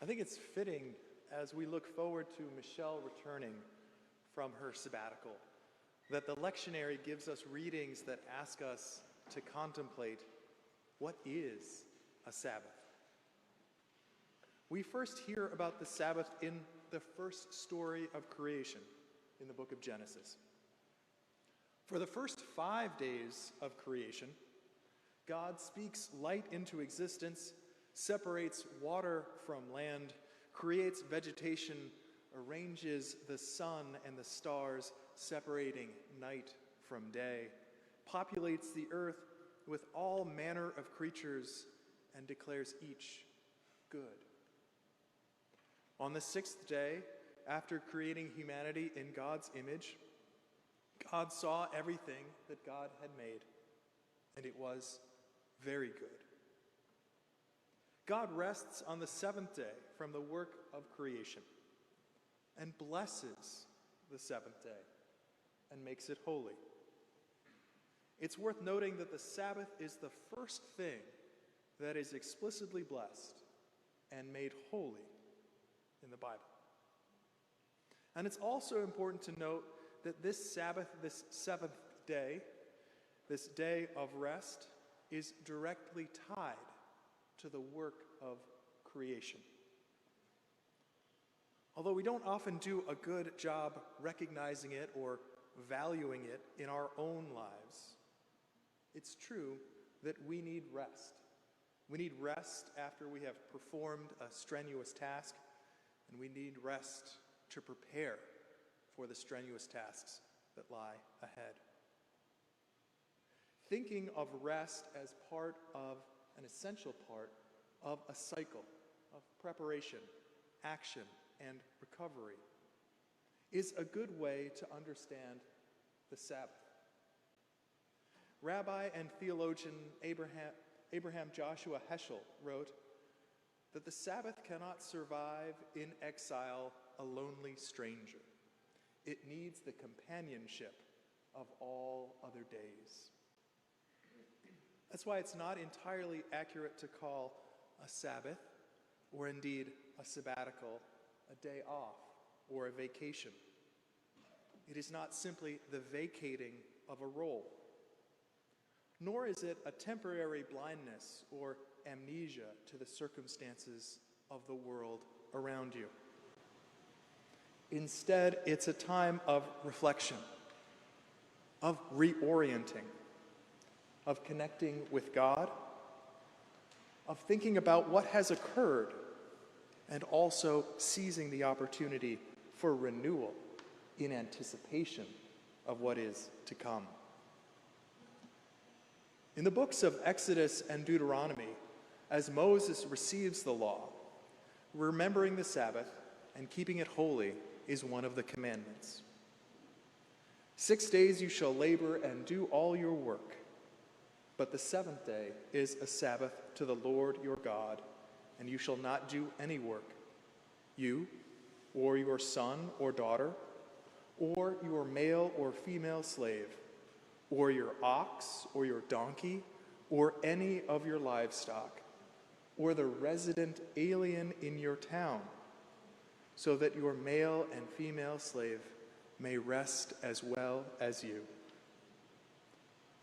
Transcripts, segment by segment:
I think it's fitting as we look forward to Michelle returning from her sabbatical that the lectionary gives us readings that ask us to contemplate what is a Sabbath. We first hear about the Sabbath in the first story of creation in the book of Genesis. For the first 5 days of creation, God speaks light into existence, separates water from land, creates vegetation, arranges the sun and the stars, separating night from day, populates the earth with all manner of creatures, and declares each good. On the sixth day, after creating humanity in God's image, God saw everything that God had made, and it was very good. God rests on the seventh day from the work of creation and blesses the seventh day and makes it holy. It's worth noting that the Sabbath is the first thing that is explicitly blessed and made holy in the Bible. And it's also important to note that this Sabbath, this seventh day, this day of rest, is directly tied to the work of creation. Although we don't often do a good job recognizing it or valuing it in our own lives, it's true that we need rest. We need rest after we have performed a strenuous task, and we need rest to prepare for the strenuous tasks that lie ahead. Thinking of rest as part of an essential part of a cycle of preparation, action, and recovery is a good way to understand the Sabbath. Rabbi and theologian Abraham Joshua Heschel wrote that the Sabbath cannot survive in exile a lonely stranger. It needs the companionship of all other days. That's why it's not entirely accurate to call a Sabbath, or indeed a sabbatical, a day off or a vacation. It is not simply the vacating of a role, nor is it a temporary blindness or amnesia to the circumstances of the world around you. Instead, it's a time of reflection, of reorienting, of connecting with God, of thinking about what has occurred, and also seizing the opportunity for renewal in anticipation of what is to come. In the books of Exodus and Deuteronomy, as Moses receives the law, remembering the Sabbath and keeping it holy is one of the commandments. 6 days you shall labor and do all your work, but the seventh day is a Sabbath to the Lord your God, and you shall not do any work, you, or your son or daughter, or your male or female slave, or your ox or your donkey, or any of your livestock, or the resident alien in your town, so that your male and female slave may rest as well as you.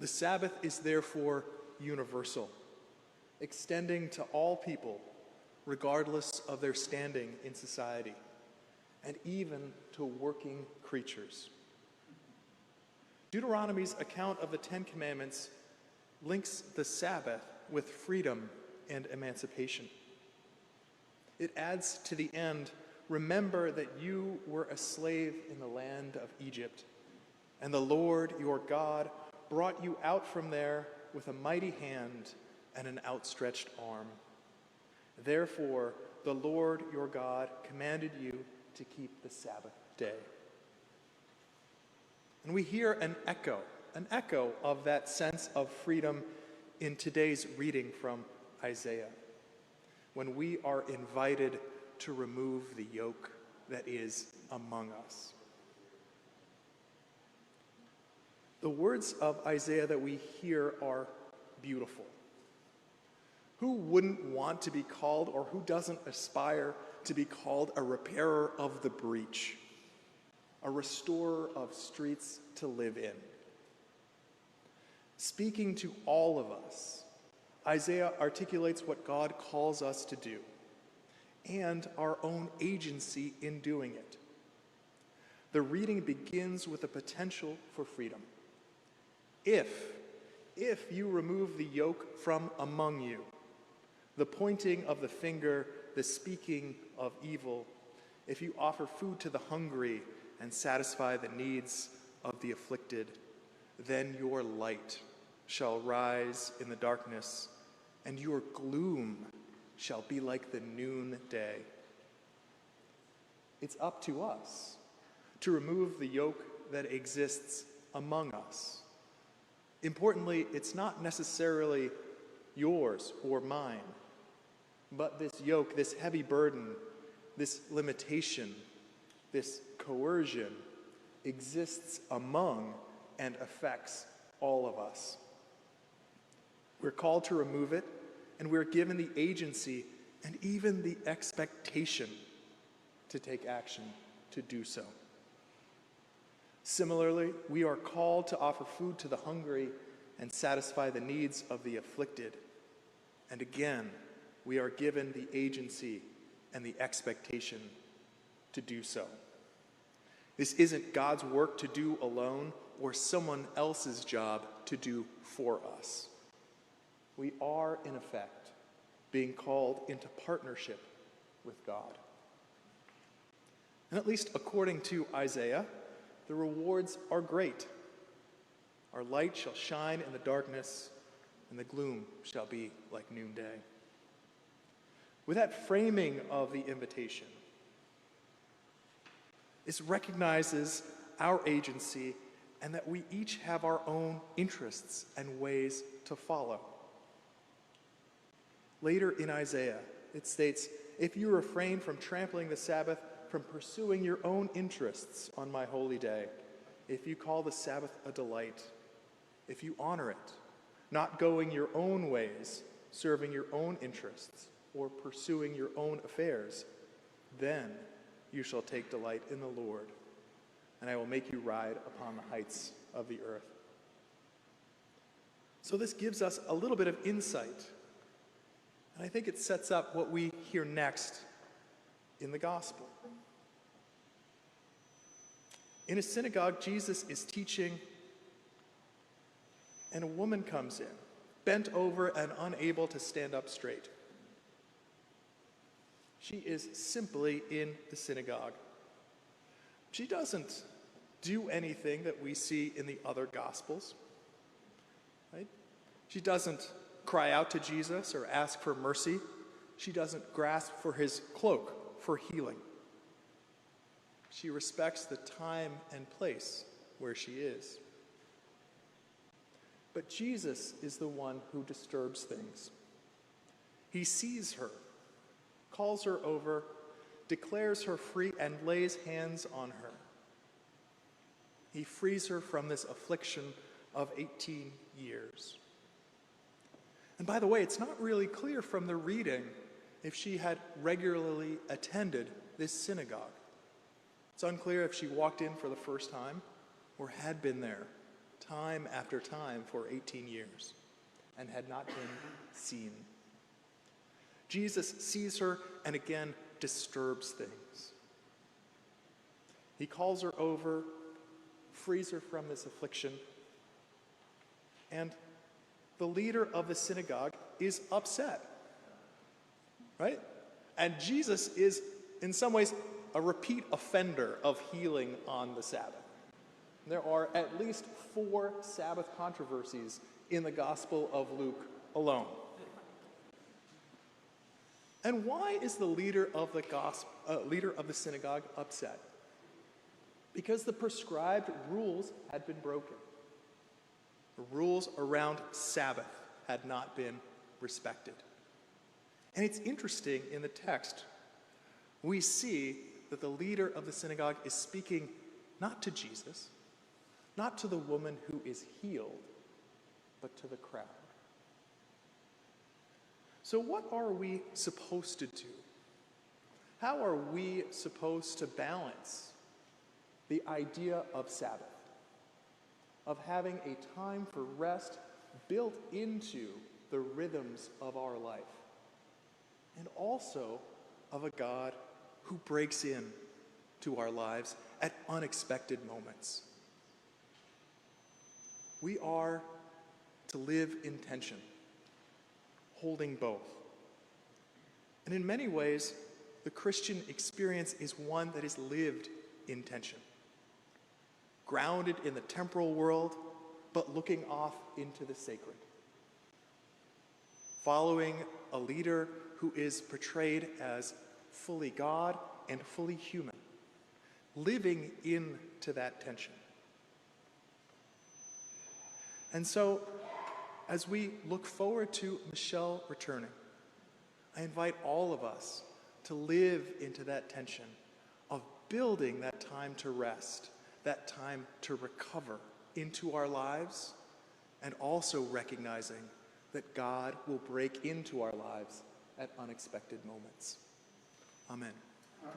The Sabbath is therefore universal, extending to all people, regardless of their standing in society, and even to working creatures. Deuteronomy's account of the Ten Commandments links the Sabbath with freedom and emancipation. It adds to the end, remember that you were a slave in the land of Egypt, and the Lord your God brought you out from there with a mighty hand and an outstretched arm. Therefore, the Lord your God commanded you to keep the Sabbath day. And we hear an echo of that sense of freedom in today's reading from Isaiah, when we are invited to remove the yoke that is among us. The words of Isaiah that we hear are beautiful. Who wouldn't want to be called, or who doesn't aspire to be called a repairer of the breach, a restorer of streets to live in? Speaking to all of us, Isaiah articulates what God calls us to do and our own agency in doing it. The reading begins with a potential for freedom. If you remove the yoke from among you, the pointing of the finger, the speaking of evil, if you offer food to the hungry and satisfy the needs of the afflicted, then your light shall rise in the darkness, and your gloom shall be like the noonday. It's up to us to remove the yoke that exists among us. Importantly, it's not necessarily yours or mine, but this yoke, this heavy burden, this limitation, this coercion exists among and affects all of us. We're called to remove it, and we're given the agency and even the expectation to take action to do so. Similarly, we are called to offer food to the hungry and satisfy the needs of the afflicted. And again, we are given the agency and the expectation to do so. This isn't God's work to do alone or someone else's job to do for us. We are, in effect, being called into partnership with God. And at least according to Isaiah, the rewards are great. Our light shall shine in the darkness, and the gloom shall be like noonday. With that framing of the invitation, it recognizes our agency and that we each have our own interests and ways to follow. Later in Isaiah, it states, "If you refrain from trampling the Sabbath, from pursuing your own interests on my holy day, if you call the Sabbath a delight, if you honor it, not going your own ways, serving your own interests, or pursuing your own affairs, then you shall take delight in the Lord, and I will make you ride upon the heights of the earth." So this gives us a little bit of insight, and I think it sets up what we hear next in the gospel. In a synagogue, Jesus is teaching, and a woman comes in, bent over and unable to stand up straight. She is simply in the synagogue. She doesn't do anything that we see in the other Gospels, right? She doesn't cry out to Jesus or ask for mercy. She doesn't grasp for his cloak for healing. She respects the time and place where she is. But Jesus is the one who disturbs things. He sees her, calls her over, declares her free, and lays hands on her. He frees her from this affliction of 18 years. And by the way, it's not really clear from the reading if she had regularly attended this synagogue. It's unclear if she walked in for the first time or had been there time after time for 18 years and had not been seen. Jesus sees her and again disturbs things. He calls her over, frees her from this affliction, and the leader of the synagogue is upset, right? And Jesus is, in some ways, a repeat offender of healing on the Sabbath. There are at least 4 Sabbath controversies in the Gospel of Luke alone. And why is the leader of the synagogue upset? Because the prescribed rules had been broken. The rules around Sabbath had not been respected. And it's interesting in the text, we see that the leader of the synagogue is speaking not to Jesus, not to the woman who is healed, but to the crowd. So what are we supposed to do? How are we supposed to balance the idea of Sabbath, of having a time for rest built into the rhythms of our life, and also of a God who breaks in to our lives at unexpected moments? We are to live in tension, holding both. And in many ways, the Christian experience is one that is lived in tension, grounded in the temporal world, but looking off into the sacred. Following a leader who is portrayed as fully God and fully human, living into that tension. And so, as we look forward to Michelle returning, I invite all of us to live into that tension of building that time to rest, that time to recover into our lives, and also recognizing that God will break into our lives at unexpected moments. Amen.